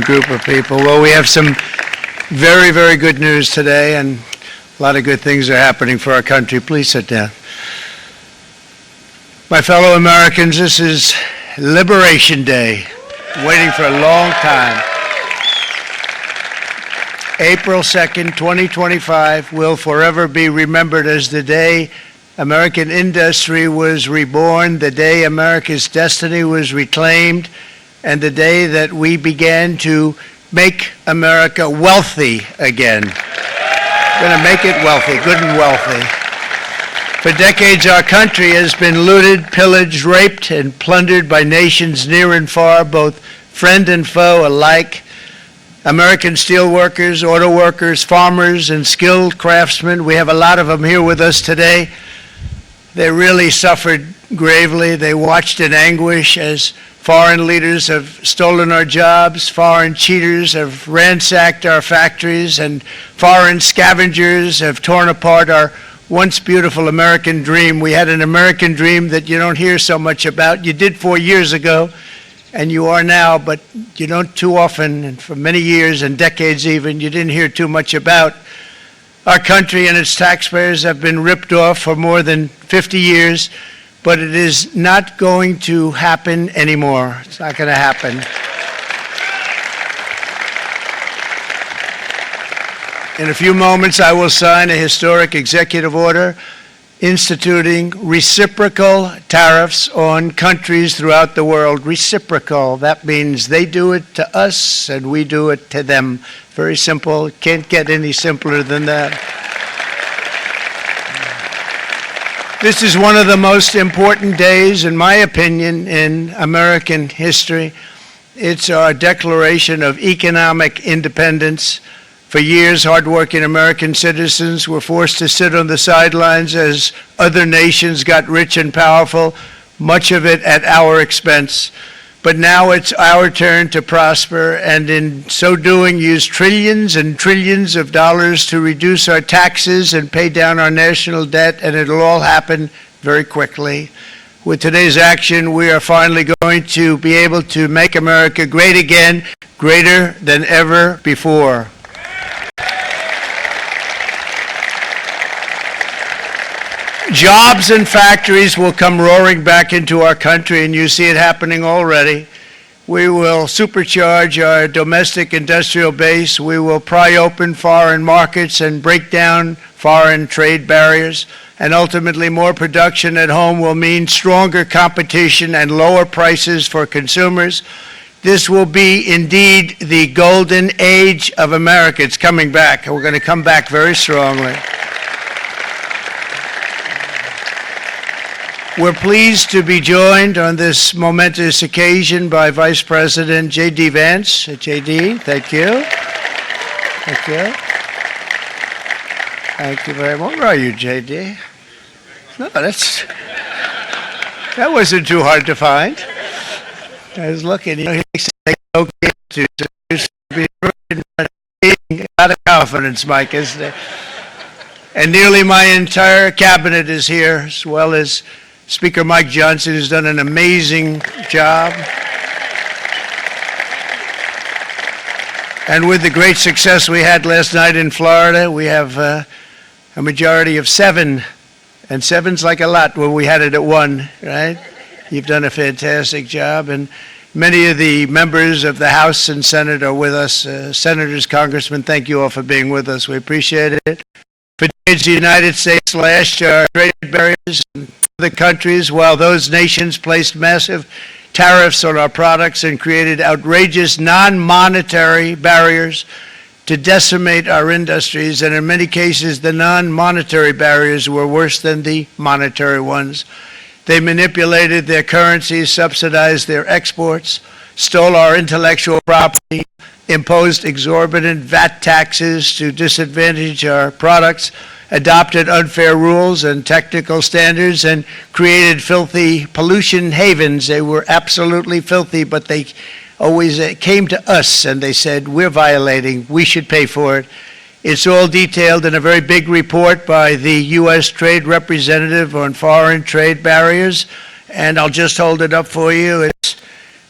group of people. Well, we have some very, very good news today, and a lot of good things are happening for our country. Please sit down. My fellow Americans, this is Liberation Day, waiting for a long time. April 2nd, 2025 will forever be remembered as the day American industry was reborn, the day America's destiny was reclaimed, and the day that we began to make America wealthy again. We're going to make it wealthy, good and wealthy. For decades, our country has been looted, pillaged, raped, and plundered by nations near and far, both friend and foe alike. American steel workers, auto workers, farmers, and skilled craftsmen, we have a lot of them here with us today. They really suffered gravely. They watched in anguish as foreign leaders have stolen our jobs, foreign cheaters have ransacked our factories, and foreign scavengers have torn apart our once beautiful American dream. We had an American dream that you don't hear so much about. You did 4 years ago, and you are now, but you don't too often, and for many years and decades even, you didn't hear too much about. Our country and its taxpayers have been ripped off for more than 50 years, but it is not going to happen anymore. It's not going to happen. In a few moments, I will sign a historic executive order instituting reciprocal tariffs on countries throughout the world. Reciprocal, that means they do it to us and we do it to them. Very simple, can't get any simpler than that. This is one of the most important days, in my opinion, in American history. It's our declaration of economic independence. For years, hardworking American citizens were forced to sit on the sidelines as other nations got rich and powerful, much of it at our expense. But now it's our turn to prosper, and in so doing, use trillions and trillions of dollars to reduce our taxes and pay down our national debt, and it'll all happen very quickly. With today's action, we are finally going to be able to make America great again, greater than ever before. Jobs and factories will come roaring back into our country, and you see it happening already. We will supercharge our domestic industrial base. We will pry open foreign markets and break down foreign trade barriers. And ultimately, more production at home will mean stronger competition and lower prices for consumers. This will be indeed the golden age of America. It's coming back, and we're going to come back very strongly. We're pleased to be joined on this momentous occasion by Vice President J.D. Vance. J.D., thank you. Thank you. Thank you very much. Where are you, J.D.? No, that wasn't too hard to find. I was looking, he likes to take okay to be a lot of confidence, Mike, isn't it? And nearly my entire cabinet is here, as well as Speaker Mike Johnson, who's done an amazing job. And with the great success we had last night in Florida, we have a majority of 7. And 7's like a lot when we had it at 1, right? You've done a fantastic job. And many of the members of the House and Senate are with us. Senators, Congressmen, thank you all for being with us. We appreciate it. For decades, the United States slashed our trade barriers in other countries, while those nations placed massive tariffs on our products and created outrageous non-monetary barriers to decimate our industries. And in many cases, the non-monetary barriers were worse than the monetary ones. They manipulated their currencies, subsidized their exports, stole our intellectual property, imposed exorbitant VAT taxes to disadvantage our products, adopted unfair rules and technical standards, and created filthy pollution havens. They were absolutely filthy, but they always came to us and they said, we're violating, we should pay for it. It's all detailed in a very big report by the U.S. Trade Representative on Foreign Trade Barriers, and I'll just hold it up for you. It's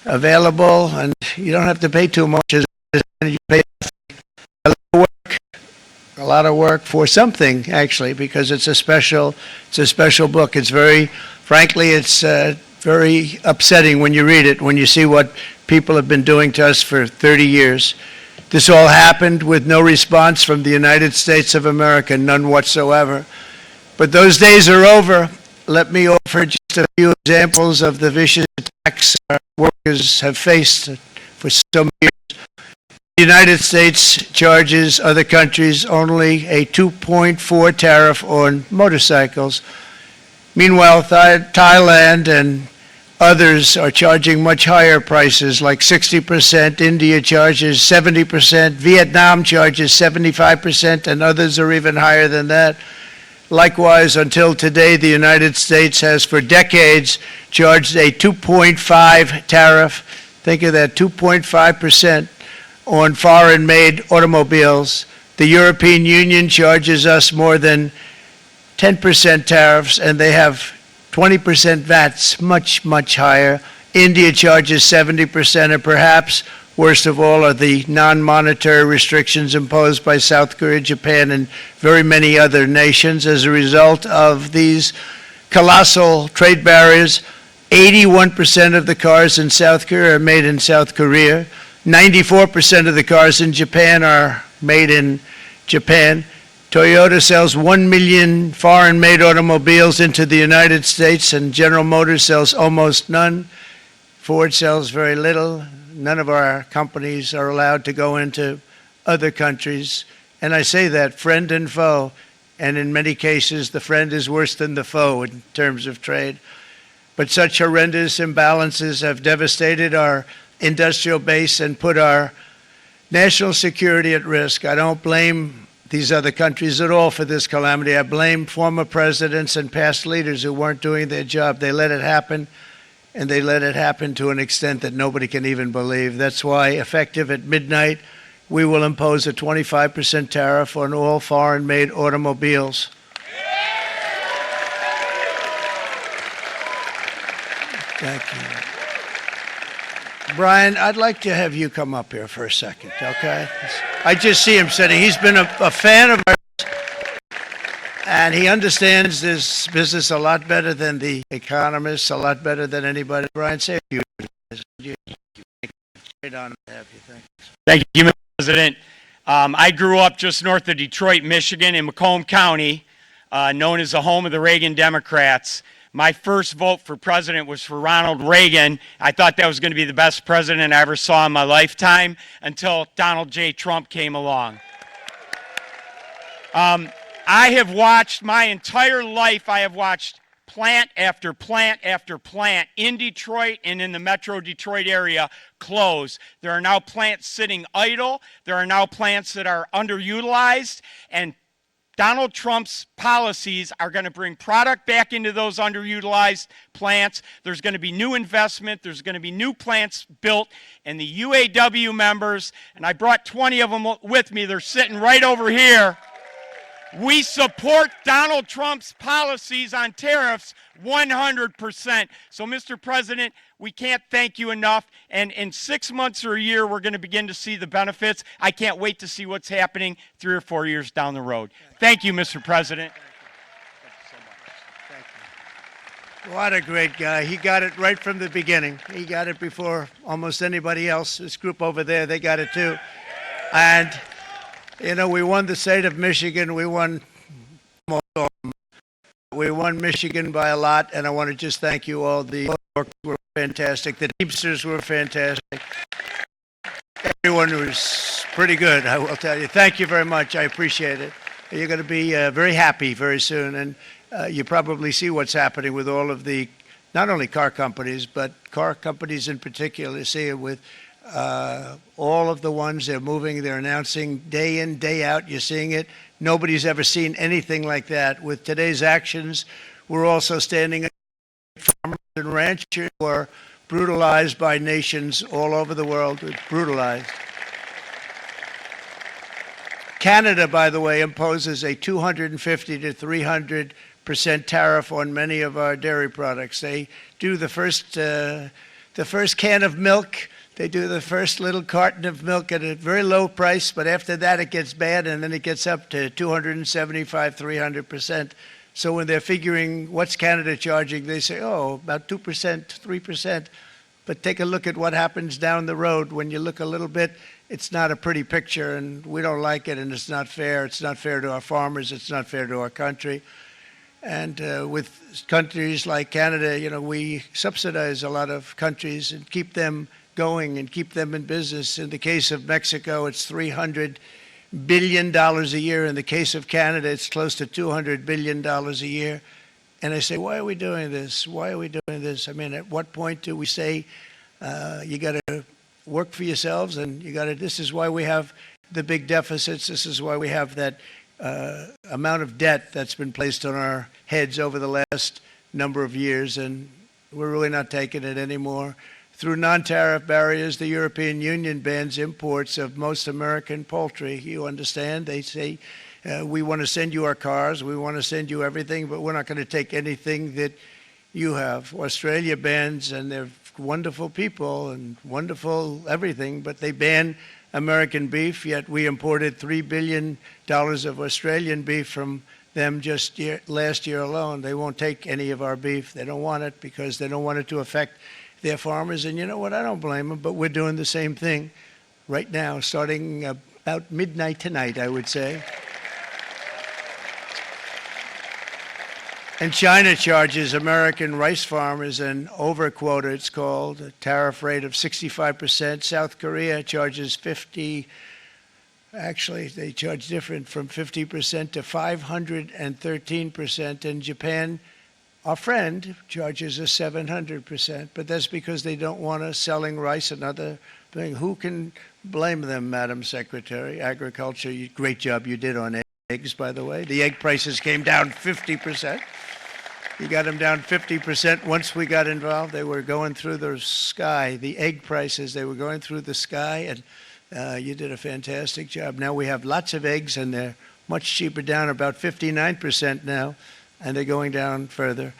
available, and you don't have to pay too much. understand you pay a lot of work for something, actually, because it's a special book. It's frankly, it's very upsetting when you read it, when you see what people have been doing to us for 30 years. This all happened with no response from the United States of America, none whatsoever. But those days are over. Let me offer just a few examples of the vicious attacks our workers have faced for so many years. The United States charges other countries only a 2.4 tariff on motorcycles. Meanwhile, Thailand and others are charging much higher prices, like 60%. India charges 70%. Vietnam charges 75%, and others are even higher than that. Likewise, until today, the United States has for decades charged a 2.5 tariff. Think of that, 2.5% on foreign-made automobiles. The European Union charges us more than 10% tariffs, and they have 20% VATs, much, much higher. India charges 70%, and perhaps worst of all are the non-monetary restrictions imposed by South Korea, Japan, and very many other nations. As a result of these colossal trade barriers, 81% of the cars in South Korea are made in South Korea. 94% of the cars in Japan are made in Japan. Toyota sells 1 million foreign-made automobiles into the United States, and General Motors sells almost none. Ford sells very little. None of our companies are allowed to go into other countries. And I say that, friend and foe, and in many cases, the friend is worse than the foe in terms of trade. But such horrendous imbalances have devastated our industrial base and put our national security at risk. I don't blame these other countries at all for this calamity. I blame former presidents and past leaders who weren't doing their job. They let it happen, and they let it happen to an extent that nobody can even believe. That's why, effective at midnight, we will impose a 25% tariff on all foreign-made automobiles. Thank you. Brian, I'd like to have you come up here for a second, okay? I just see him sitting. He's been a fan of ours, and he understands this business a lot better than the economists, a lot better than anybody. Brian, say a few words. Great honor to have you. Thanks. Thank you, Mr. President. I grew up just north of Detroit, Michigan, in Macomb County, known as the home of the Reagan Democrats. My first vote for president was for Ronald Reagan. I thought that was going to be the best president I ever saw in my lifetime until Donald J. Trump came along. I have watched my entire life, I have watched plant after plant after plant in Detroit and in the metro Detroit area close. There are now plants sitting idle. There are now plants that are underutilized, and Donald Trump's policies are going to bring product back into those underutilized plants. There's going to be new investment. There's going to be new plants built. And the UAW members, and I brought 20 of them with me, they're sitting right over here. We support Donald Trump's policies on tariffs 100%. So, Mr. President, we can't thank you enough. And in 6 months or a year, we're going to begin to see the benefits. I can't wait to see what's happening 3 or 4 years down the road. Thank you, Mr. President. Thank you so much. Thank you. What a great guy. He got it right from the beginning. He got it before almost anybody else. This group over there, they got it too. And you know, we won the state of Michigan. We won Michigan by a lot, and I want to just thank you all. The workers were fantastic. The Teamsters were fantastic. Everyone was pretty good, I will tell you. Thank you very much. I appreciate it. You're going to be very happy very soon, and you probably see what's happening with all of the, not only car companies, but car companies in particular. See it with all of the ones they're moving, they're announcing day in, day out. You're seeing it. Nobody's ever seen anything like that. With today's actions, we're also standing up for farmers and ranchers who are brutalized by nations all over the world. Brutalized. Canada, by the way, imposes a 250 to 300% tariff on many of our dairy products. They do the first can of milk. They do the first little carton of milk at a very low price, but after that it gets bad, and then it gets up to 275, 300%. So when they're figuring what's Canada charging, they say, oh, about 2%, 3%. But take a look at what happens down the road. When you look a little bit, it's not a pretty picture, and we don't like it, and it's not fair. It's not fair to our farmers. It's not fair to our country. And with countries like Canada, you know, we subsidize a lot of countries and keep them going and keep them in business. In the case of Mexico, it's $300 billion a year. In the case of Canada, it's close to $200 billion a year. And I say, why are we doing this? Why are we doing this? I mean, at what point do we say, you got to work for yourselves, and you got to, this is why we have the big deficits. This is why we have that amount of debt that's been placed on our heads over the last number of years, and we're really not taking it anymore. Through non-tariff barriers, the European Union bans imports of most American poultry. You understand? They say, we want to send you our cars, we want to send you everything, but we're not going to take anything that you have. Australia bans, and they're wonderful people and wonderful everything, but they ban American beef, yet we imported $3 billion of Australian beef from them just last year alone. They won't take any of our beef. They don't want it because they don't want it to affect their farmers. And you know what? I don't blame them, but we're doing the same thing right now, starting about midnight tonight, I would say. And China charges American rice farmers an overquota, it's called, a tariff rate of 65%. South Korea charges 50, actually they charge different, from 50% to 513%. And Japan, our friend, charges us 700%. But that's because they don't want us selling rice, another thing. Who can blame them, Madam Secretary? Agriculture, great job you did on eggs, by the way. The egg prices came down 50%. You got them down 50%. Once we got involved, they were going through the sky. The egg prices, they were going through the sky, and you did a fantastic job. Now we have lots of eggs, and they're much cheaper, down about 59% now, and they're going down further.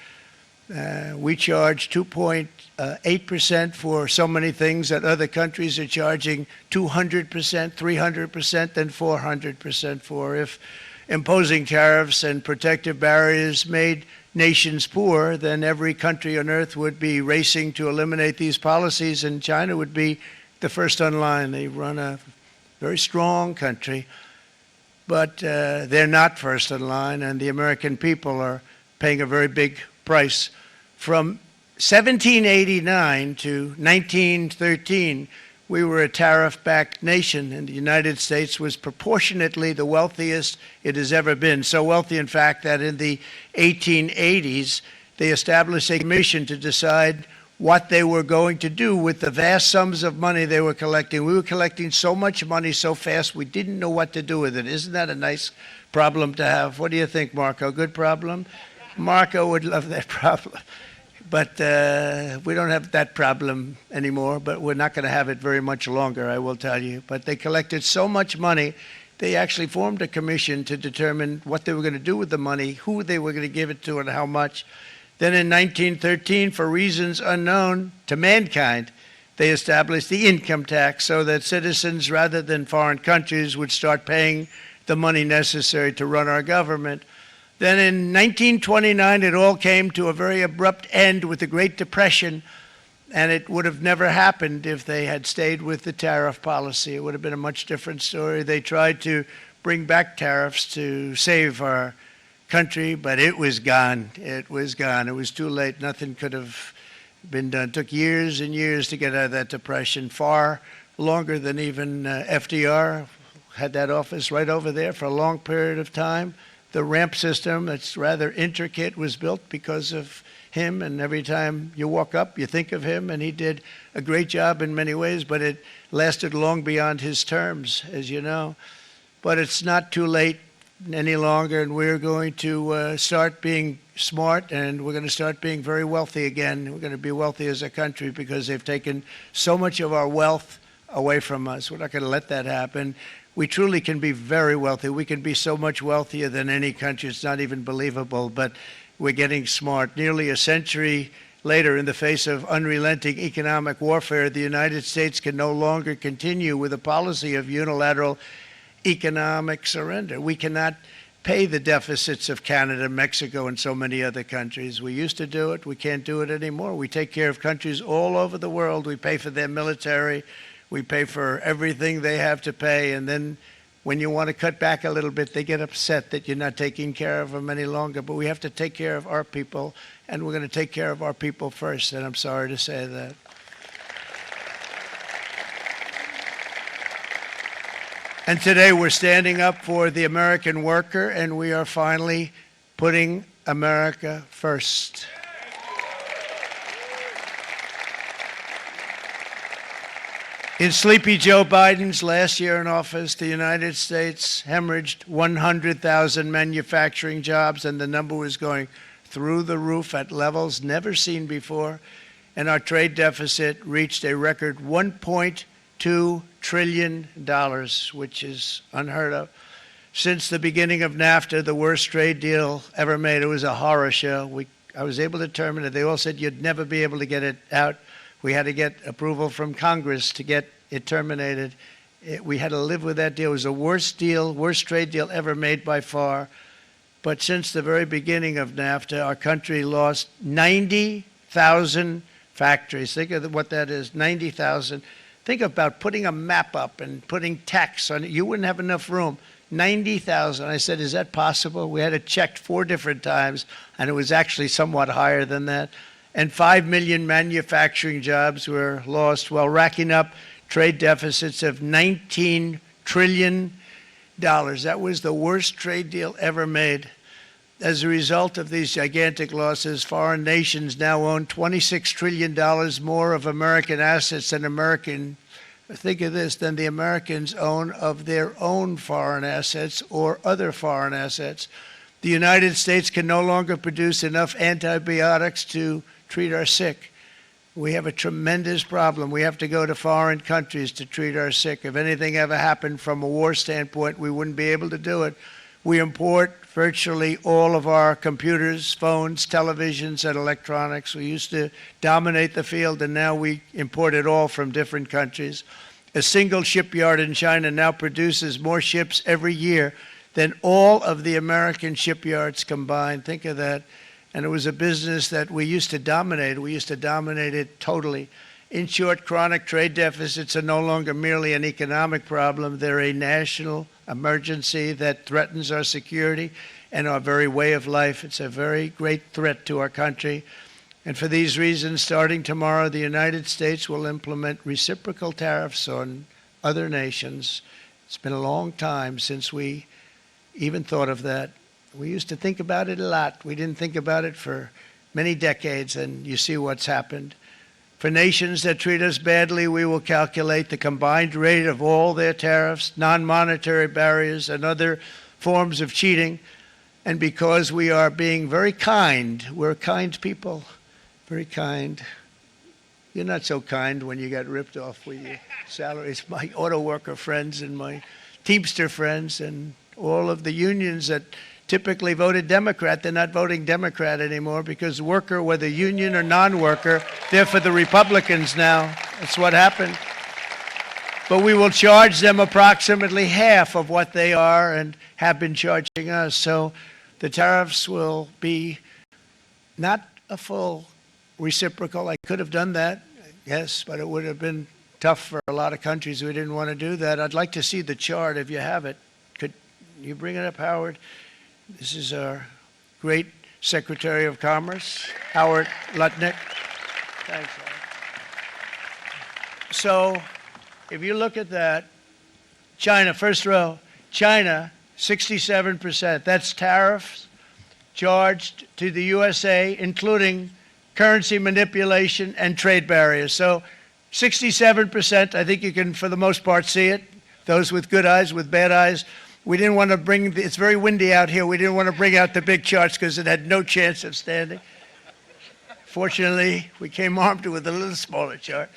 We charge 2.8% for so many things that other countries are charging 200%, 300%, and 400% for. If imposing tariffs and protective barriers made nations poor, then every country on earth would be racing to eliminate these policies, and China would be the first on line. They run a very strong country, but they're not first in line, and the American people are paying a very big price. From 1789 to 1913, we were a tariff-backed nation, and the United States was proportionately the wealthiest it has ever been. So wealthy, in fact, that in the 1880s, they established a commission to decide what they were going to do with the vast sums of money they were collecting. We were collecting so much money so fast, we didn't know what to do with it. Isn't that a nice problem to have? What do you think, Marco? Good problem? Marco would love that problem. But we don't have that problem anymore, but we're not going to have it very much longer, I will tell you. But they collected so much money, they actually formed a commission to determine what they were going to do with the money, who they were going to give it to, and how much. Then in 1913, for reasons unknown to mankind, they established the income tax so that citizens, rather than foreign countries, would start paying the money necessary to run our government. Then in 1929, it all came to a very abrupt end with the Great Depression, and it would have never happened if they had stayed with the tariff policy. It would have been a much different story. They tried to bring back tariffs to save our country, but it was gone. It was gone. It was too late. Nothing could have been done. It took years and years to get out of that depression, far longer than even FDR had that office right over there for a long period of time. The ramp system, that's rather intricate, was built because of him, and every time you walk up, you think of him, and he did a great job in many ways, but it lasted long beyond his terms, as you know. But it's not too late any longer, and we're going to start being smart, and we're going to start being very wealthy again. We're going to be wealthy as a country because they've taken so much of our wealth away from us. We're not going to let that happen. We truly can be very wealthy. We can be so much wealthier than any country. It's not even believable, but we're getting smart. Nearly a century later. In the face of unrelenting economic warfare, the United States can no longer continue with a policy of unilateral economic surrender. We cannot pay the deficits of Canada, Mexico, and so many other countries. We used to do it. We can't do it anymore. We take care of countries all over the world. We pay for their military. We pay for everything they have to pay. And then when you want to cut back a little bit, they get upset that you're not taking care of them any longer. But we have to take care of our people, and we're going to take care of our people first. And I'm sorry to say that. And today we're standing up for the American worker, and we are finally putting America first. In Sleepy Joe Biden's last year in office, the United States hemorrhaged 100,000 manufacturing jobs, and the number was going through the roof at levels never seen before. And our trade deficit reached a record $1.2 trillion, which is unheard of. Since the beginning of NAFTA, the worst trade deal ever made, it was a horror show. I was able to terminate it. They all said you'd never be able to get it out. We had to get approval from Congress to get it terminated. We had to live with that deal. It was the worst trade deal ever made by far. But since the very beginning of NAFTA, our country lost 90,000 factories. Think of what that is, 90,000. Think about putting a map up and putting tax on it. You wouldn't have enough room. 90,000. I said, is that possible? We had it checked 4 different times, and it was actually somewhat higher than that. And 5 million manufacturing jobs were lost while racking up trade deficits of $19 trillion. That was the worst trade deal ever made. As a result of these gigantic losses, foreign nations now own $26 trillion more of American assets than think of this, than the Americans own of their own foreign assets or other foreign assets. The United States can no longer produce enough antibiotics to treat our sick. We have a tremendous problem. We have to go to foreign countries to treat our sick. If anything ever happened from a war standpoint, we wouldn't be able to do it. We import virtually all of our computers, phones, televisions, and electronics. We used to dominate the field, and now we import it all from different countries. A single shipyard in China now produces more ships every year than all of the American shipyards combined. Think of that. And it was a business that we used to dominate. We used to dominate it totally. In short, chronic trade deficits are no longer merely an economic problem. They're a national emergency that threatens our security and our very way of life. It's a very great threat to our country. And for these reasons, starting tomorrow, the United States will implement reciprocal tariffs on other nations. It's been a long time since we even thought of that. We used to think about it a lot. We didn't think about it for many decades, and you see what's happened. For nations that treat us badly, we will calculate the combined rate of all their tariffs, non-monetary barriers, and other forms of cheating. And because we are being very kind, we're kind people, very kind. You're not so kind when you got ripped off with your salaries. My auto worker friends and my Teamster friends and all of the unions that typically voted Democrat, they're not voting Democrat anymore because worker, whether union or non-worker, they're for the Republicans now. That's what happened. But we will charge them approximately half of what they are and have been charging us. So the tariffs will be not a full reciprocal. I could have done that, yes, but it would have been tough for a lot of countries who didn't want to do that. I'd like to see the chart if you have it. Could you bring it up, Howard? This is our great Secretary of Commerce, Howard Lutnick. Thanks, Howard. So if you look at that, China, first row, China, 67%. That's tariffs charged to the USA, including currency manipulation and trade barriers. So 67%, I think you can, for the most part, see it. Those with good eyes, with bad eyes. We didn't want to bring, it's very windy out here, we didn't want to bring out the big charts because it had no chance of standing. Fortunately, we came armed with a little smaller chart.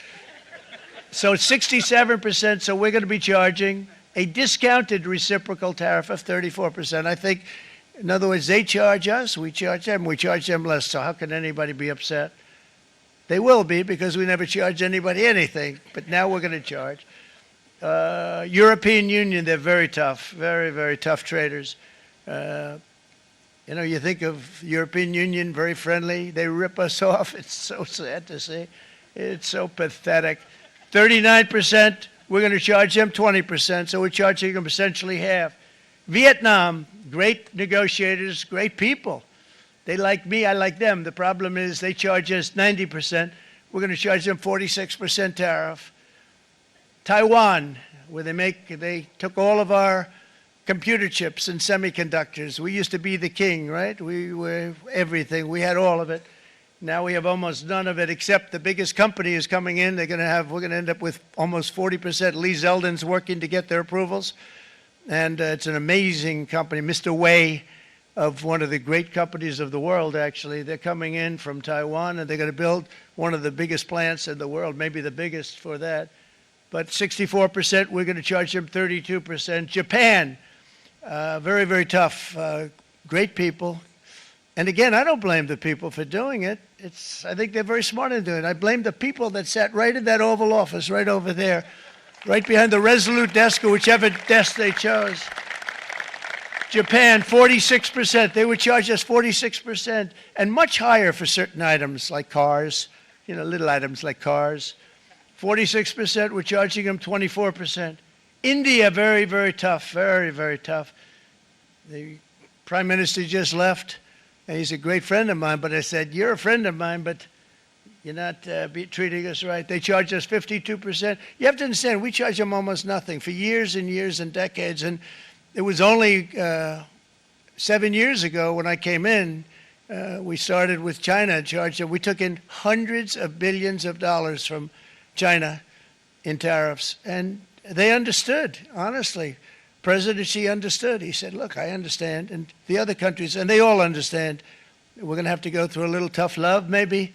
So 67%, so we're going to be charging a discounted reciprocal tariff of 34%. I think, in other words, they charge us, we charge them less, so how can anybody be upset? They will be because we never charge anybody anything, but now we're going to charge. European Union, they're very tough, very, very tough traders. You know, you think of European Union, very friendly. They rip us off. It's so sad to see. It's so pathetic. 39%, we're going to charge them 20%, so we're charging them essentially half. Vietnam, great negotiators, great people. They like me, I like them. The problem is they charge us 90%. We're going to charge them 46% tariff. Taiwan, where they took all of our computer chips and semiconductors. We used to be the king, right? We were everything. We had all of it. Now we have almost none of it, except the biggest company is coming in. We're going to end up with almost 40%. Lee Zeldin's working to get their approvals. And it's an amazing company. Mr. Wei, of one of the great companies of the world, actually. They're coming in from Taiwan, and they're going to build one of the biggest plants in the world, maybe the biggest for that. But 64%, we're going to charge them 32%. Japan, very, very tough, great people. And again, I don't blame the people for doing it. I think they're very smart in doing it. I blame the people that sat right in that Oval Office, right over there, right behind the Resolute desk or whichever desk they chose. Japan, 46%. They would charge us 46%, and much higher for certain items like cars, you know, little items like cars. 46%, we're charging them 24%. India, very, very tough, very, very tough. The Prime Minister just left, and he's a great friend of mine, but I said, you're a friend of mine, but you're not treating us right. They charge us 52%. You have to understand, we charge them almost nothing for years and years and decades, and it was only 7 years ago when I came in, we started with China and charged them. We took in hundreds of billions of dollars from China in tariffs, and they understood, honestly. President Xi understood. He said, look, I understand, and the other countries, and they all understand. We're going to have to go through a little tough love, maybe,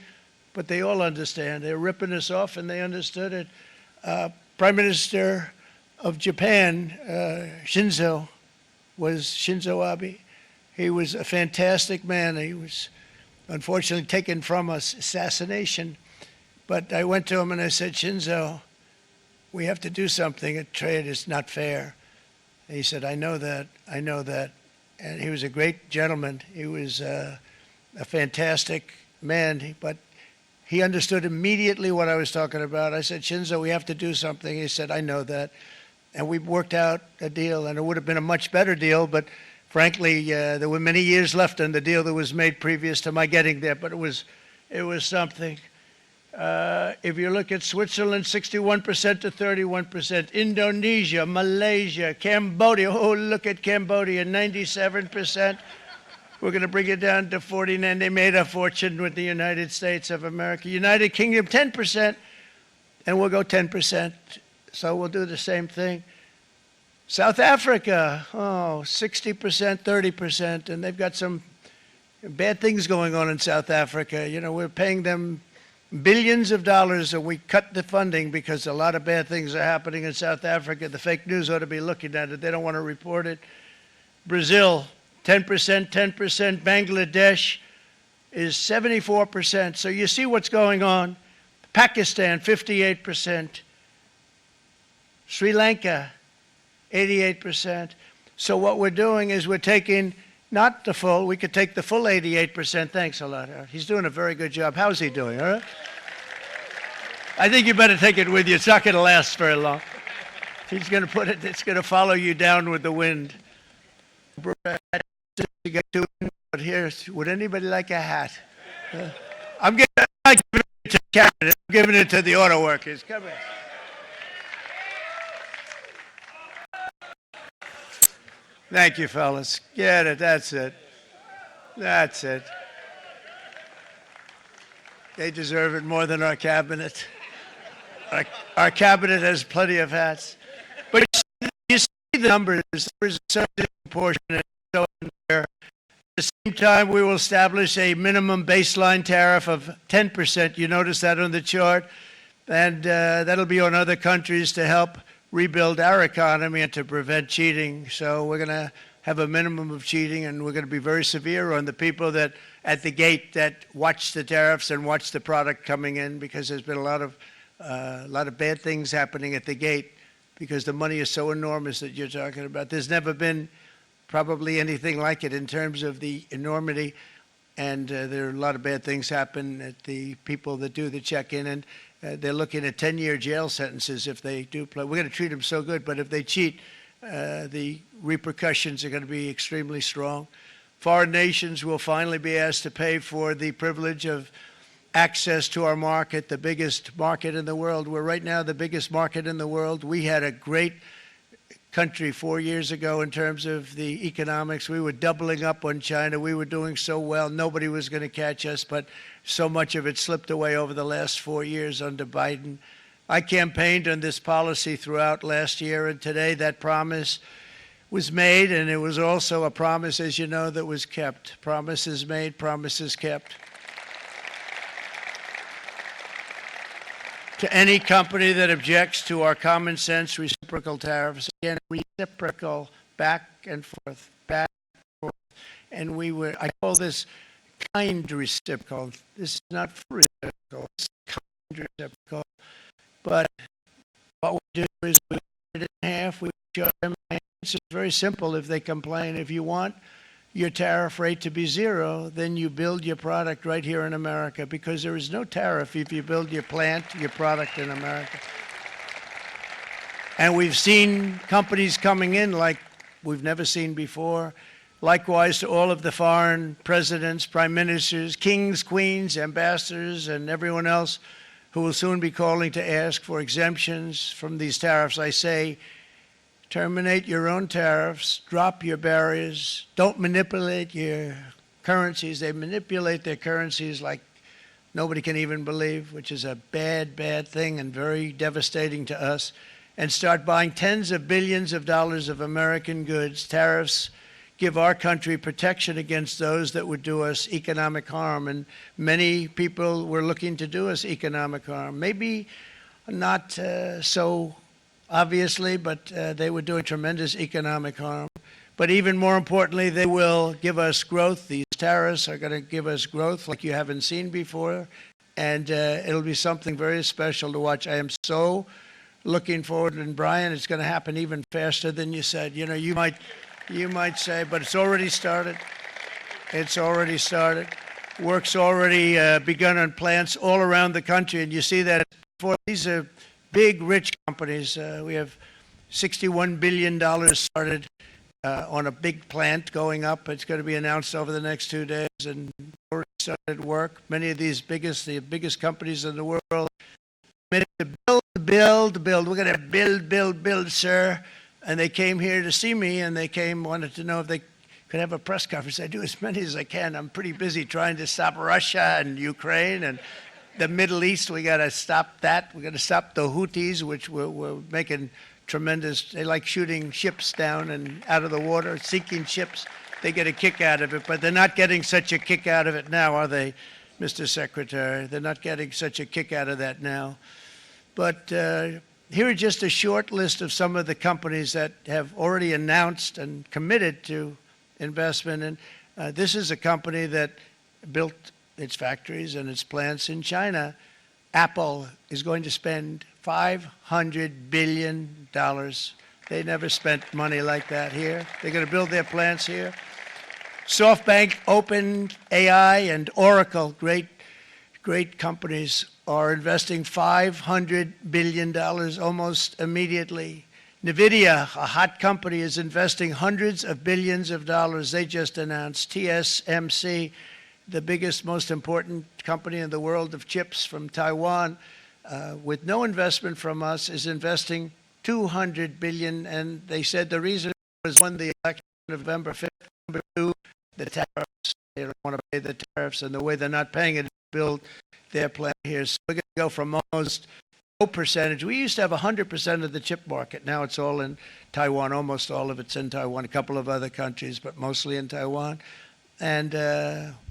but they all understand. They're ripping us off, and they understood it. Prime Minister of Japan, Shinzo Abe. He was a fantastic man. He was unfortunately taken from us, assassination. But I went to him and I said, Shinzo, we have to do something. A trade is not fair. And he said, I know that, I know that. And he was a great gentleman. He was a fantastic man, but he understood immediately what I was talking about. I said, Shinzo, we have to do something. He said, I know that. And we worked out a deal, and it would have been a much better deal, but frankly, there were many years left in the deal that was made previous to my getting there, but it was something. If you look at Switzerland, 61% to 31%. Indonesia, Malaysia, Cambodia. Oh, look at Cambodia, 97%. We're going to bring it down to 49. They made a fortune with the United States of America. United Kingdom, 10%, and we'll go 10%. So we'll do the same thing. South Africa, 60%, 30%, and they've got some bad things going on in South Africa. You know, we're paying them billions of dollars, and we cut the funding because a lot of bad things are happening in South Africa. The fake news ought to be looking at it. They don't want to report it. Brazil, 10%, 10%. Bangladesh is 74%. So you see what's going on. Pakistan, 58%. Sri Lanka, 88%. So what we're doing is we're taking not the full, we could take the full 88%. Thanks a lot, Art. He's doing a very good job. How's he doing, all right? I think you better take it with you. It's not going to last very long. He's going to put it, it's going to follow you down with the wind. But here, would anybody like a hat? I'm not giving it to the cabinet. I'm giving it to the auto workers. Come here. Thank you, fellas. Get it. That's it. That's it. They deserve it more than our cabinet. Our cabinet has plenty of hats. But you see the numbers. There's so disproportionate. So unfair. At the same time, we will establish a minimum baseline tariff of 10%. You notice that on the chart. And that'll be on other countries to help rebuild our economy and to prevent cheating. So we're going to have a minimum of cheating, and we're going to be very severe on the people that at the gate that watch the tariffs and watch the product coming in, because there's been a lot of bad things happening at the gate because the money is so enormous that you're talking about. There's never been probably anything like it in terms of the enormity, and there are a lot of bad things happen at the people that do the check-in, and they're looking at 10-year jail sentences if they do play. We're going to treat them so good, but if they cheat, the repercussions are going to be extremely strong. Foreign nations will finally be asked to pay for the privilege of access to our market, the biggest market in the world. We're right now the biggest market in the world. We had a great country 4 years ago in terms of the economics. We were doubling up on China. We were doing so well. Nobody was going to catch us, but so much of it slipped away over the last 4 years under Biden. I campaigned on this policy throughout last year, and today that promise was made, and it was also a promise, as you know, that was kept. Promises made, promises kept. To any company that objects to our common sense reciprocal tariffs, again, reciprocal, back and forth, back and forth. And I call this kind reciprocal. This is not reciprocal, it's kind reciprocal. But what we do is we cut it in half, we show them. It's very simple if they complain. If you want your tariff rate to be zero, then you build your product right here in America, because there is no tariff if you build your plant, your product in America. And we've seen companies coming in like we've never seen before. Likewise to all of the foreign presidents, prime ministers, kings, queens, ambassadors, and everyone else who will soon be calling to ask for exemptions from these tariffs, I say, terminate your own tariffs, drop your barriers, don't manipulate your currencies. They manipulate their currencies like nobody can even believe, which is a bad, bad thing and very devastating to us. And start buying tens of billions of dollars of American goods. Tariffs give our country protection against those that would do us economic harm. And many people were looking to do us economic harm. Maybe not so obviously, but they were doing tremendous economic harm. But even more importantly, they will give us growth. These tariffs are going to give us growth like you haven't seen before, and it'll be something very special to watch. I am so looking forward, and Brian, it's going to happen even faster than you said. You know, you might say, but it's already started. It's already started. Work's already begun on plants all around the country, and you see that before. These are big, rich companies. We have $61 billion started on a big plant going up. It's going to be announced over the next 2 days, and already started work. Many of these the biggest companies in the world committed to build. We're going to build, sir. And they came here to see me, and wanted to know if they could have a press conference. I do as many as I can. I'm pretty busy trying to stop Russia and Ukraine and the Middle East. We got to stop that. We got to stop the Houthis, which we're making tremendous. They like shooting ships down and out of the water, sinking ships. They get a kick out of it, but they're not getting such a kick out of it now, are they, Mr. Secretary? They're not getting such a kick out of that now. But here are just a short list of some of the companies that have already announced and committed to investment. And this is a company that built its factories and its plants in China. Apple is going to spend $500 billion. They never spent money like that here. They're going to build their plants here. SoftBank, OpenAI, and Oracle, great companies, are investing $500 billion almost immediately. NVIDIA, a hot company, is investing hundreds of billions of dollars. They just announced. TSMC, the biggest, most important company in the world of chips from Taiwan, with no investment from us, is investing $200 billion. And they said the reason was, one, the election of November 5th, number two, the tariffs. They don't want to pay the tariffs, and the way they're not paying it is to build their plant here. So we're going to go from almost no percentage. We used to have 100% of the chip market. Now it's all in Taiwan. Almost all of it's in Taiwan. A couple of other countries, but mostly in Taiwan. And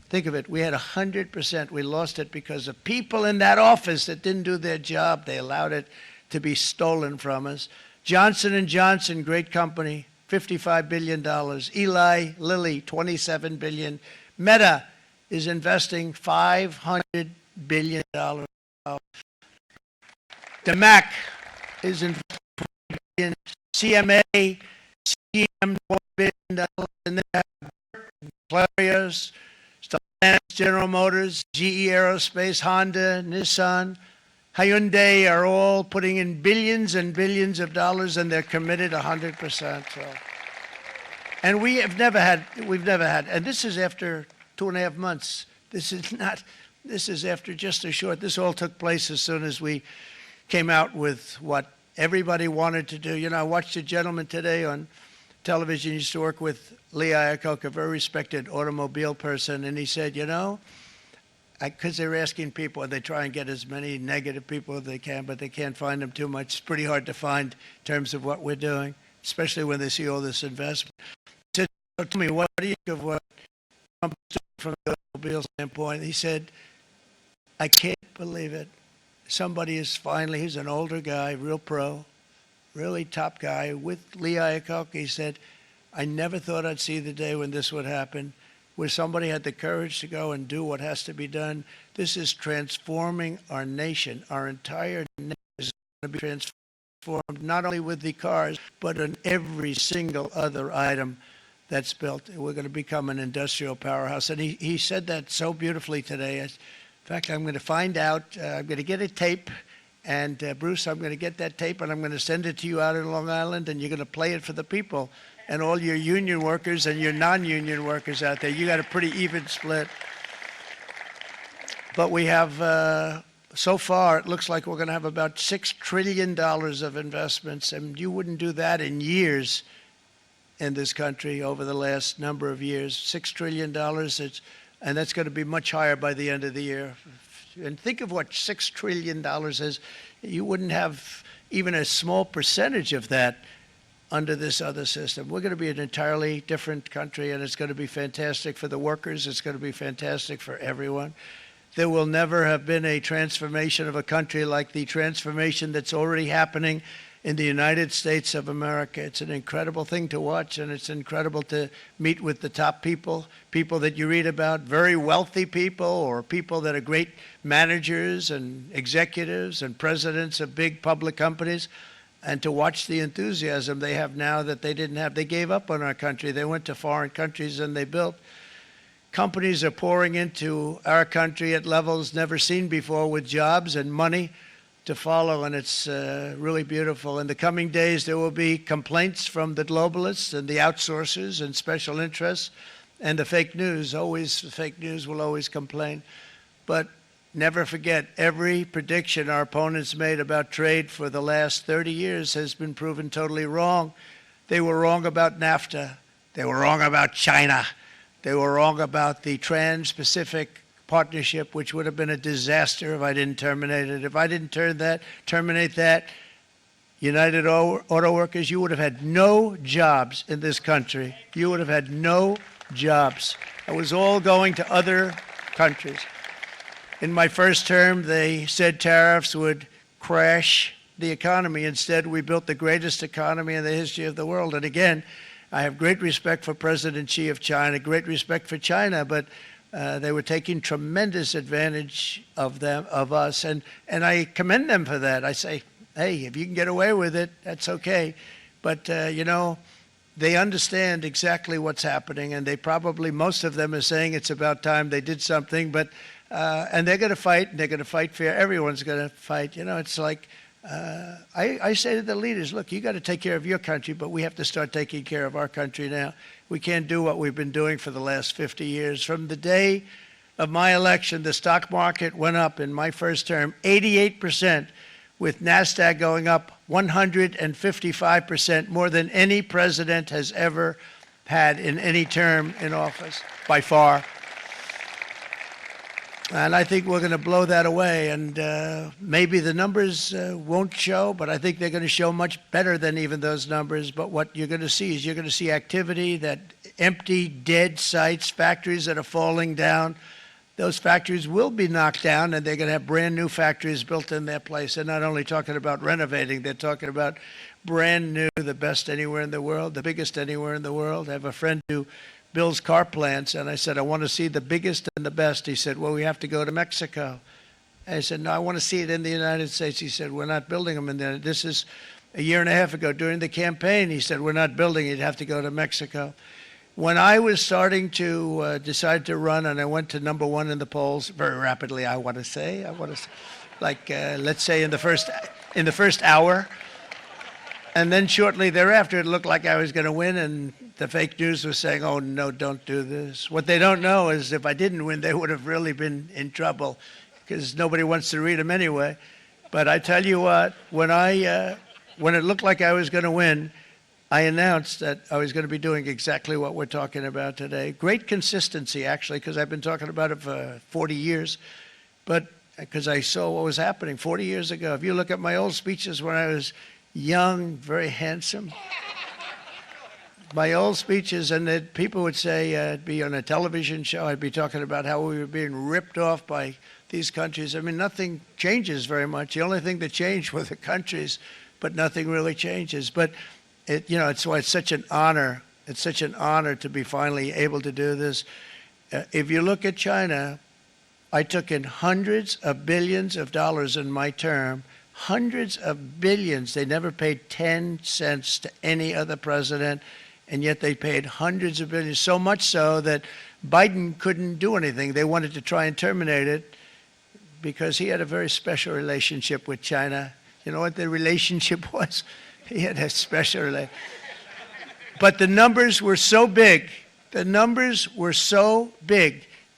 think of it. We had 100%. We lost it because of people in that office that didn't do their job. They allowed it to be stolen from us. Johnson & Johnson, great company, $55 billion. Eli Lilly, $27 billion. Meta is investing $500 billion. The MAC is investing in CMA, CM, $1 billion, and then players, Stellantis, General Motors, GE Aerospace, Honda, Nissan, Hyundai are all putting in billions and billions of dollars, and they're committed 100%. So. And we've never had, and this is after 2.5 months. This is after just a short, this all took place as soon as we came out with what everybody wanted to do. You know, I watched a gentleman today on television, he used to work with Lee Iacocca, a very respected automobile person, and he said, you know, because they're asking people, and they try and get as many negative people as they can, but they can't find them too much. It's pretty hard to find in terms of what we're doing, especially when they see all this investment. He said, so tell me, what do you think of what Trump is doing from the automobile standpoint? He said, I can't believe it. Somebody is finally, he's an older guy, real pro, really top guy, with Lee Iacocca. He said, I never thought I'd see the day when this would happen, where somebody had the courage to go and do what has to be done. This is transforming our nation. Our entire nation is going to be transformed, not only with the cars, but on every single other item that's built. We're going to become an industrial powerhouse. And he said that so beautifully today. In fact, I'm going to find out, I'm going to get a tape, and Bruce, I'm going to get that tape, and I'm going to send it to you out in Long Island, and you're going to play it for the people. And all your union workers and your non-union workers out there, you got a pretty even split. But we have, so far, it looks like we're going to have about $6 trillion of investments, and you wouldn't do that in years in this country over the last number of years. $6 trillion, and that's going to be much higher by the end of the year. And think of what $6 trillion is. You wouldn't have even a small percentage of that under this other system. We're going to be an entirely different country, and it's going to be fantastic for the workers. It's going to be fantastic for everyone. There will never have been a transformation of a country like the transformation that's already happening in the United States of America. It's an incredible thing to watch, and it's incredible to meet with the top people, people that you read about, very wealthy people, or people that are great managers and executives and presidents of big public companies, and to watch the enthusiasm they have now that they didn't have. They gave up on our country. They went to foreign countries and they built. Companies are pouring into our country at levels never seen before, with jobs and money to follow, and it's really beautiful. In the coming days, there will be complaints from the globalists and the outsourcers and special interests and the fake news. Always, the fake news will always complain. But never forget, every prediction our opponents made about trade for the last 30 years has been proven totally wrong. They were wrong about NAFTA. They were wrong about China. They were wrong about the Trans-Pacific Partnership, which would have been a disaster if I didn't terminate it. If I didn't terminate that, United Auto Workers, you would have had no jobs in this country. You would have had no jobs. It was all going to other countries. In my first term, they said tariffs would crash the economy. Instead, we built the greatest economy in the history of the world. And again, I have great respect for President Xi of China, great respect for China, but they were taking tremendous advantage of us, and I commend them for that. I say, hey, if you can get away with it, that's okay. But, you know, they understand exactly what's happening, and they probably, most of them are saying it's about time they did something, but, and they're going to fight, and they're going to fight fair. Everyone's going to fight. You know, it's like, I say to the leaders, look, you got to take care of your country, but we have to start taking care of our country now. We can't do what we've been doing for the last 50 years. From the day of my election, the stock market went up in my first term 88%, with NASDAQ going up 155%, more than any president has ever had in any term in office, by far. And I think we're going to blow that away. And maybe the numbers won't show, but I think they're going to show much better than even those numbers. But what you're going to see is you're going to see activity, that empty, dead sites, factories that are falling down. Those factories will be knocked down, and they're going to have brand new factories built in their place. They're not only talking about renovating, they're talking about brand new, the best anywhere in the world, the biggest anywhere in the world. I have a friend who builds car plants. And I said, I want to see the biggest and the best. He said, well, we have to go to Mexico. I said, no, I want to see it in the United States. He said, we're not building them in there. This is a year and a half ago during the campaign. He said, we're not building it. You'd have to go to Mexico. When I was starting to decide to run, and I went to number one in the polls very rapidly, I want to say, like let's say in the first hour, and then shortly thereafter, it looked like I was going to win, and the fake news was saying, "Oh no, don't do this." What they don't know is if I didn't win, they would have really been in trouble, because nobody wants to read them anyway. But I tell you what, when it looked like I was going to win, I announced that I was going to be doing exactly what we're talking about today. Great consistency, actually, because I've been talking about it for 40 years. But because I saw what was happening 40 years ago. If you look at my old speeches when I was young, very handsome, my old speeches, and that people would say, I'd be on a television show, I'd be talking about how we were being ripped off by these countries. I mean, nothing changes very much. The only thing that changed were the countries, but nothing really changes. But it's why it's such an honor. It's such an honor to be finally able to do this. If you look at China, I took in hundreds of billions of dollars in my term, hundreds of billions. They never paid 10 cents to any other president, and yet they paid hundreds of billions, so much so that Biden couldn't do anything. They wanted to try and terminate it because he had a very special relationship with China. You know what the relationship was? He had a special relationship. But the numbers were so big,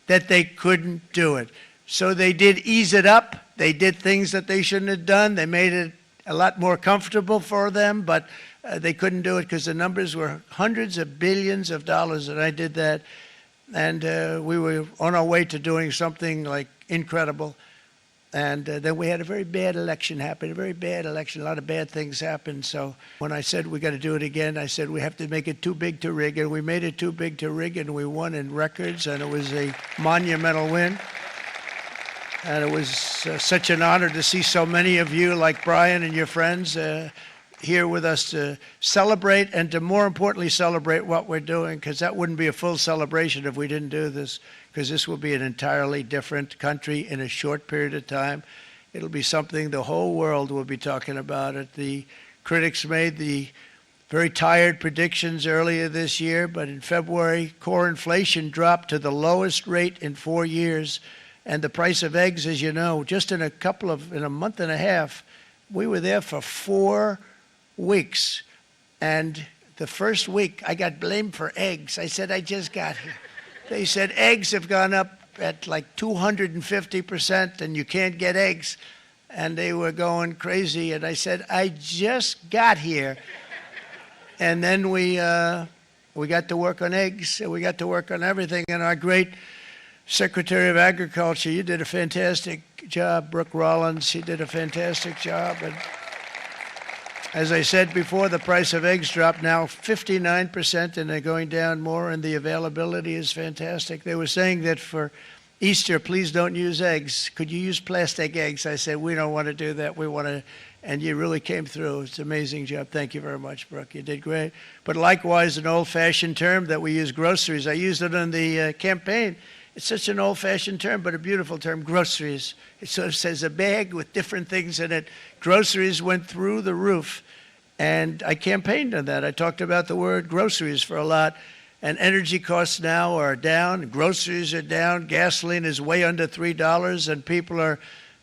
that they couldn't do it. So they did ease it up. They did things that they shouldn't have done. They made it a lot more comfortable for them, but they couldn't do it because the numbers were hundreds of billions of dollars, and I did that. And we were on our way to doing something like incredible. And then we had a very bad election happen, a very bad election. A lot of bad things happened. So when I said we got to do it again, I said we have to make it too big to rig. And we made it too big to rig, and we won in records. And it was a monumental win. And it was such an honor to see so many of you, like Brian and your friends, here with us to celebrate, and to more importantly celebrate what we're doing, because that wouldn't be a full celebration if we didn't do this, because this will be an entirely different country in a short period of time. It'll be something the whole world will be talking about it. The critics made the very tired predictions earlier this year, but in February, core inflation dropped to the lowest rate in 4 years, and the price of eggs, as you know, just in a month and a half, we were there for 4 weeks, and the first week I got blamed for eggs. I said, I just got here. They said eggs have gone up at like 250% and you can't get eggs, and they were going crazy, and I said, I just got here. And then we got to work on eggs, and we got to work on everything, and our great Secretary of Agriculture, you did a fantastic job, Brooke Rollins, she did a fantastic job. And as I said before, the price of eggs dropped now 59%, and they're going down more, and the availability is fantastic. They were saying that for Easter, please don't use eggs. Could you use plastic eggs? I said, we don't want to do that. We want to, and you really came through. It's an amazing job. Thank you very much, Brooke. You did great. But likewise, an old-fashioned term that we use, groceries. I used it in the campaign. It's such an old-fashioned term, but a beautiful term, groceries. It sort of says a bag with different things in it. Groceries went through the roof, and I campaigned on that. I talked about the word groceries for a lot, and energy costs now are down, groceries are down, gasoline is way under $3, and people are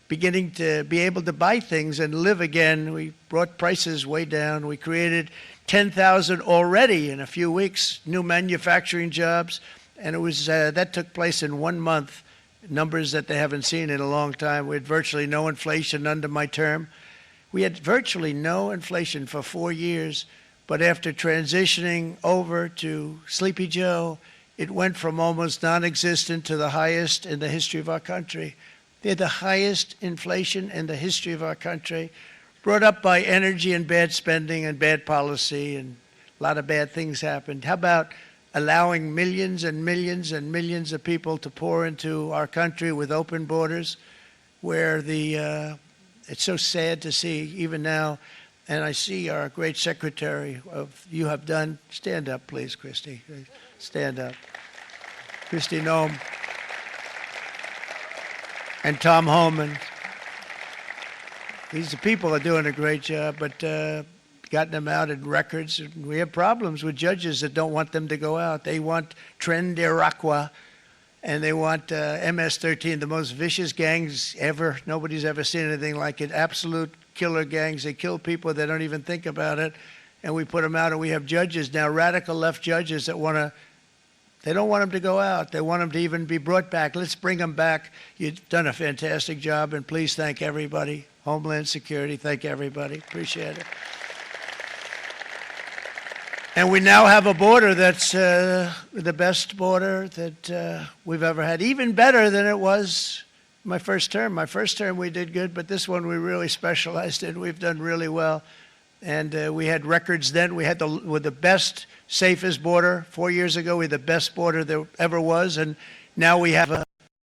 beginning to be able to buy things and live again. We brought prices way down. We created 10,000 already in a few weeks, new manufacturing jobs. And it was that took place in 1 month, numbers that they haven't seen in a long time. We had virtually no inflation under my term. We had virtually no inflation for 4 years, but after transitioning over to Sleepy Joe, it went from almost non-existent to the highest in the history of our country. They're the highest inflation in the history of our country, brought up by energy and bad spending and bad policy, and a lot of bad things happened. How about allowing millions and millions and millions of people to pour into our country with open borders, where it's so sad to see even now And I see our great secretary of you have done. Stand up, please, Christy. Stand up. Christy Nome and Tom Holman. These people are doing a great job, but gotten them out in records. We have problems with judges that don't want them to go out. They want Tren de Aragua, and they want MS-13, the most vicious gangs ever. Nobody's ever seen anything like it. Absolute killer gangs. They kill people. They don't even think about it. And we put them out, and we have judges now, radical left judges that want to, they don't want them to go out. They want them to even be brought back. Let's bring them back. You've done a fantastic job, and please thank everybody. Homeland Security, thank everybody. Appreciate it. And we now have a border that's the best border that we've ever had, even better than it was my first term. My first term we did good, but this one we really specialized in. We've done really well. And we had records then. We had the best, safest border. 4 years ago, we had the best border there ever was. And now we have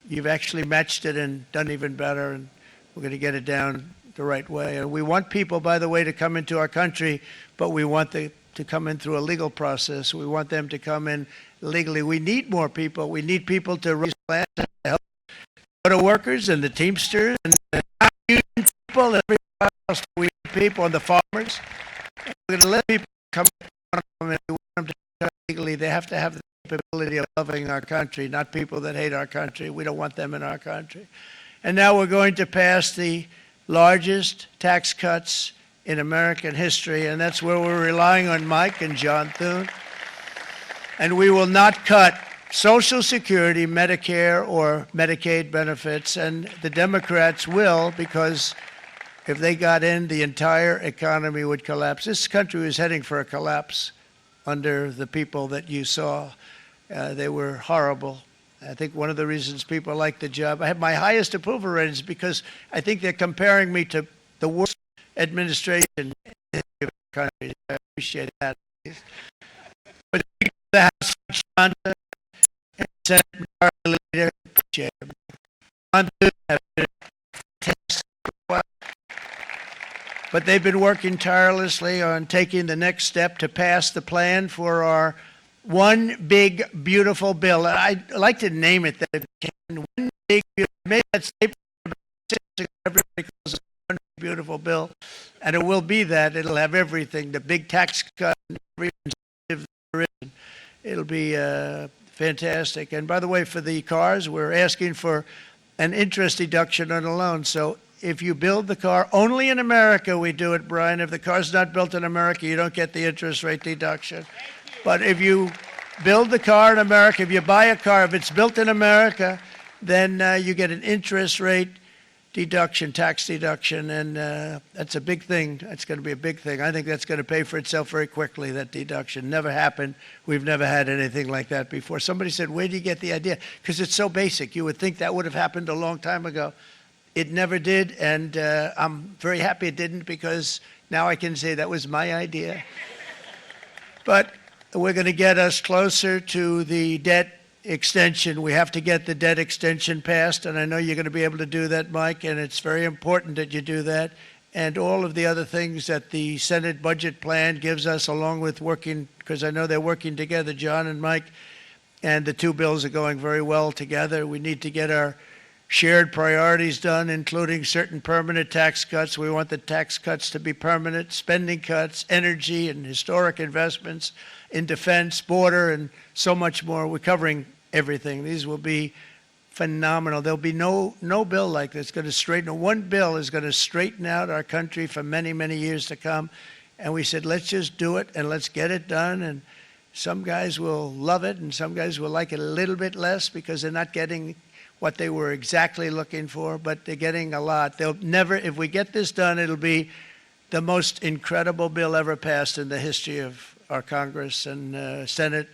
you've actually matched it and done even better. And we're going to get it down the right way. And we want people, by the way, to come into our country, but we want to come in through a legal process. We want them to come in legally. We need more people. We need people to raise land and help auto workers and the Teamsters and the non-union people and everybody else. We need people and the farmers. And we're going to let people come in. We want them to come legally. They have to have the capability of loving our country, not people that hate our country. We don't want them in our country. And now we're going to pass the largest tax cuts in American history, and that's where we're relying on Mike and John Thune. And we will not cut Social Security, Medicare, or Medicaid benefits, and the Democrats will, because if they got in, the entire economy would collapse. This country was heading for a collapse under the people that you saw. They were horrible. I think one of the reasons people like the job, I have my highest approval ratings because I think they're comparing me to the worst administration in the history of the country. I appreciate that. But the House, Johnson, and Senate Majority Leader, appreciate it. But they've been working tirelessly on taking the next step to pass the plan for our one big, beautiful bill. I'd like to name it that. One big, maybe that's everybody calls it one beautiful bill, and it will be that. It'll have everything, the big tax cut, and every incentive there is. It'll be fantastic. And by the way, for the cars, we're asking for an interest deduction on a loan. So if you build the car, only in America we do it, Brian. If the car's not built in America, you don't get the interest rate deduction. But if you build the car in America, if you buy a car, if it's built in America, then you get an interest rate deduction, tax deduction, and that's a big thing. That's going to be a big thing. I think that's going to pay for itself very quickly, that deduction. Never happened. We've never had anything like that before. Somebody said, where do you get the idea? Because it's so basic. You would think that would have happened a long time ago. It never did, and I'm very happy it didn't, because now I can say that was my idea. But we're going to get us closer to the debt extension. We have to get the debt extension passed, and I know you're going to be able to do that, Mike, and it's very important that you do that. And all of the other things that the Senate budget plan gives us, along with working, because I know they're working together, John and Mike, and the two bills are going very well together. We need to get our shared priorities done, including certain permanent tax cuts. We want the tax cuts to be permanent, spending cuts, energy and historic investments in defense, border, and so much more. We're covering everything. These will be phenomenal. There'll be no bill like this going to straighten. One bill is going to straighten out our country for many, many years to come. And we said, let's just do it and let's get it done. And some guys will love it and some guys will like it a little bit less because they're not getting what they were exactly looking for, but they're getting a lot. They'll never, if we get this done, it'll be the most incredible bill ever passed in the history of our Congress and Senate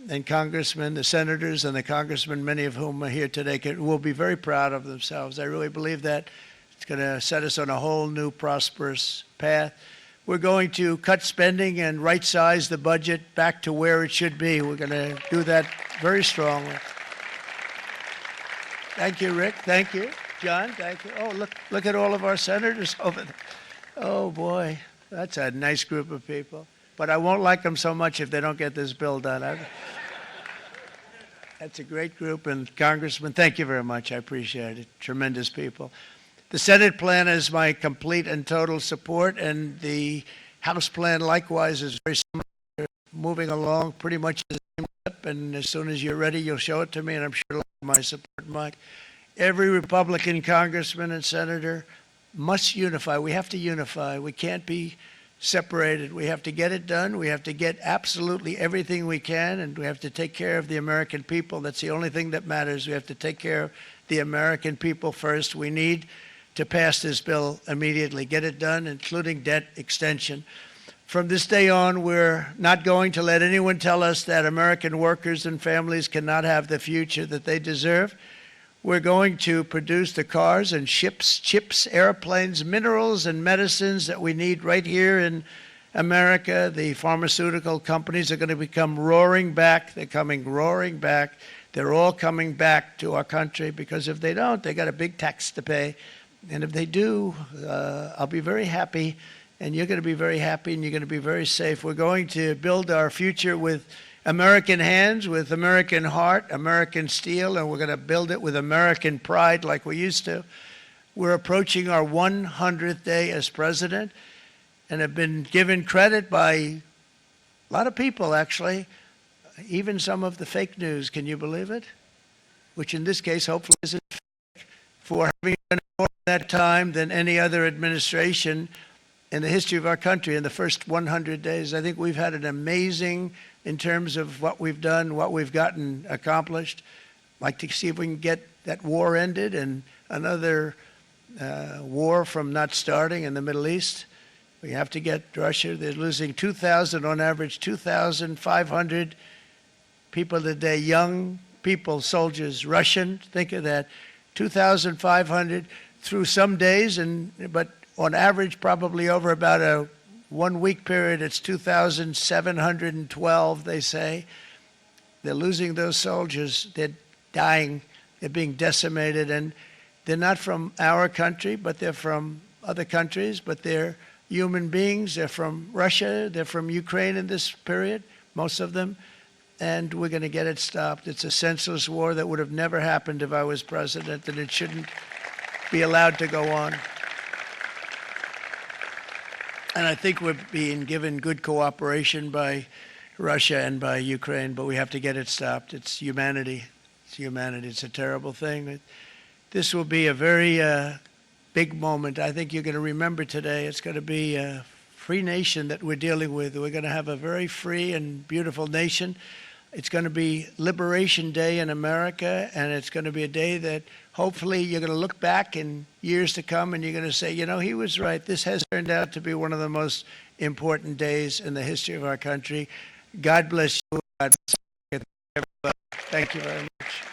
and congressmen, the senators and the congressmen, many of whom are here today, will be very proud of themselves. I really believe that. It's going to set us on a whole new prosperous path. We're going to cut spending and right-size the budget back to where it should be. We're going to do that very strongly. Thank you, Rick. Thank you. John, thank you. Oh, look at all of our senators over there. Oh, boy. That's a nice group of people. But I won't like them so much if they don't get this bill done. That's a great group, and Congressman, thank you very much. I appreciate it. Tremendous people. The Senate plan is my complete and total support, and the House plan likewise is very similar. Moving along pretty much the same step, and as soon as you're ready, you'll show it to me, and I'm sure you'll have my support, Mike. Every Republican congressman and senator must unify. We have to unify. We can't be separated. We have to get it done. We have to get absolutely everything we can, and we have to take care of the American people. That's the only thing that matters. We have to take care of the American people first. We need to pass this bill immediately, get it done, including debt extension. From this day on, we're not going to let anyone tell us that American workers and families cannot have the future that they deserve. We're going to produce the cars and ships, chips, airplanes, minerals, and medicines that we need right here in America. The pharmaceutical companies are going to become roaring back. They're coming roaring back. They're all coming back to our country, because if they don't, they got a big tax to pay. And if they do, I'll be very happy, and you're going to be very happy, and you're going to be very safe. We're going to build our future with American hands, with American heart, American steel, and we're going to build it with American pride like we used to. We're approaching our 100th day as president, and have been given credit by a lot of people, actually, even some of the fake news. Can you believe it? Which in this case, hopefully, isn't fake, for having done more in that time than any other administration in the history of our country in the first 100 days. I think we've had an amazing, in terms of what we've done, what we've gotten accomplished. I'd like to see if we can get that war ended and another war from not starting in the Middle East. We have to get Russia. They're losing 2,000 on average, 2,500 people a day, young people, soldiers, Russian. Think of that, 2,500 through some days, but on average, probably over about a 1 week period, it's 2,712, they say. They're losing those soldiers. They're dying. They're being decimated. And they're not from our country, but they're from other countries. But they're human beings. They're from Russia. They're from Ukraine in this period, most of them. And we're going to get it stopped. It's a senseless war that would have never happened if I was president, and it shouldn't be allowed to go on. And I think we're being given good cooperation by Russia and by Ukraine, but we have to get it stopped. It's humanity. It's humanity. It's a terrible thing. This will be a very big moment. I think you're going to remember today. It's going to be a free nation that we're dealing with. We're going to have a very free and beautiful nation. It's going to be Liberation Day in America, and it's going to be a day that hopefully you're going to look back in years to come and you're going to say, you know, he was right. This has turned out to be one of the most important days in the history of our country. God bless you. God bless you. Thank you very much.